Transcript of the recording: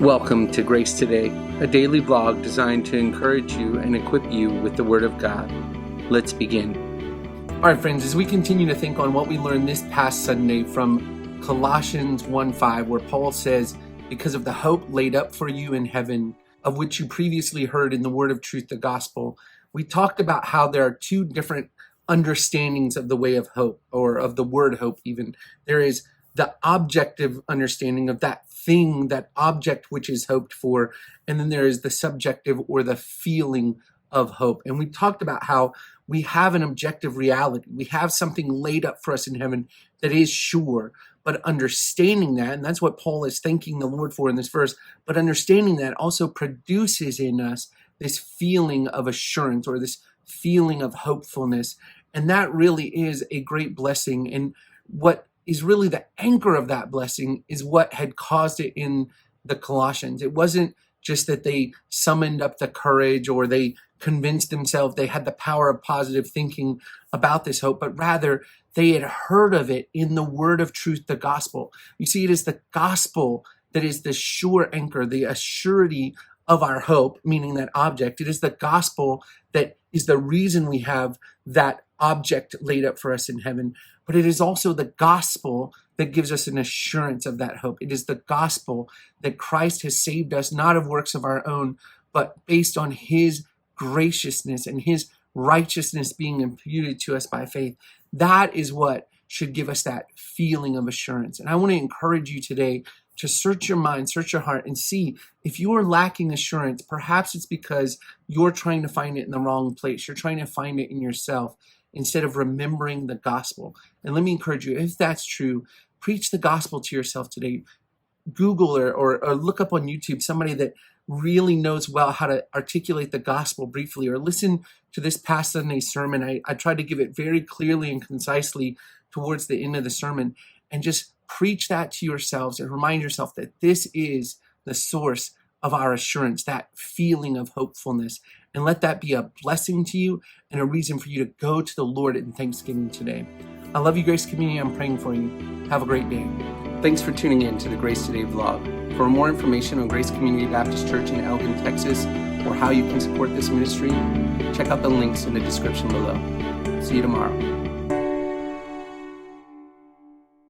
Welcome to Grace Today, a daily blog designed to encourage you and equip you with the Word of God. Let's begin. All right, friends, as we continue to think on what we learned this past Sunday from Colossians 1:5, where Paul says, because of the hope laid up for you in heaven, of which you previously heard in the word of truth, the gospel, we talked about how there are two different understandings of the way of hope, or of the word hope even. There is the objective understanding of that thing, that object which is hoped for, and then there is the subjective or the feeling of hope. And we talked about how we have an objective reality. We have something laid up for us in heaven that is sure, but understanding that, and that's what Paul is thanking the Lord for in this verse, but understanding that also produces in us this feeling of assurance or this feeling of hopefulness. And that really is a great blessing. And what is really the anchor of that blessing is what had caused it in the Colossians. It wasn't just that they summoned up the courage or they convinced themselves they had the power of positive thinking about this hope, but rather they had heard of it in the word of truth, the gospel. You see, it is the gospel that is the sure anchor, the assurity of our hope, meaning that object. It is the gospel that is the reason we have that object laid up for us in heaven. But it is also the gospel that gives us an assurance of that hope. It is the gospel that Christ has saved us, not of works of our own, but based on his graciousness and his righteousness being imputed to us by faith. That is what should give us that feeling of assurance. And I want to encourage you today to search your mind, search your heart, and see if you are lacking assurance. Perhaps it's because you're trying to find it in the wrong place. You're trying to find it in yourself instead of remembering the gospel. And let me encourage you, if that's true, preach the gospel to yourself today. Google or look up on YouTube somebody that really knows well how to articulate the gospel briefly, or listen to this past Sunday's sermon. I tried to give it very clearly and concisely towards the end of the sermon, and just preach that to yourselves and remind yourself that this is the source of our assurance, that feeling of hopefulness. And let that be a blessing to you and a reason for you to go to the Lord in thanksgiving today. I love you, Grace Community. I'm praying for you. Have a great day. Thanks for tuning in to the Grace Today vlog. For more information on Grace Community Baptist Church in Elgin, Texas, or how you can support this ministry, check out the links in the description below. See you tomorrow.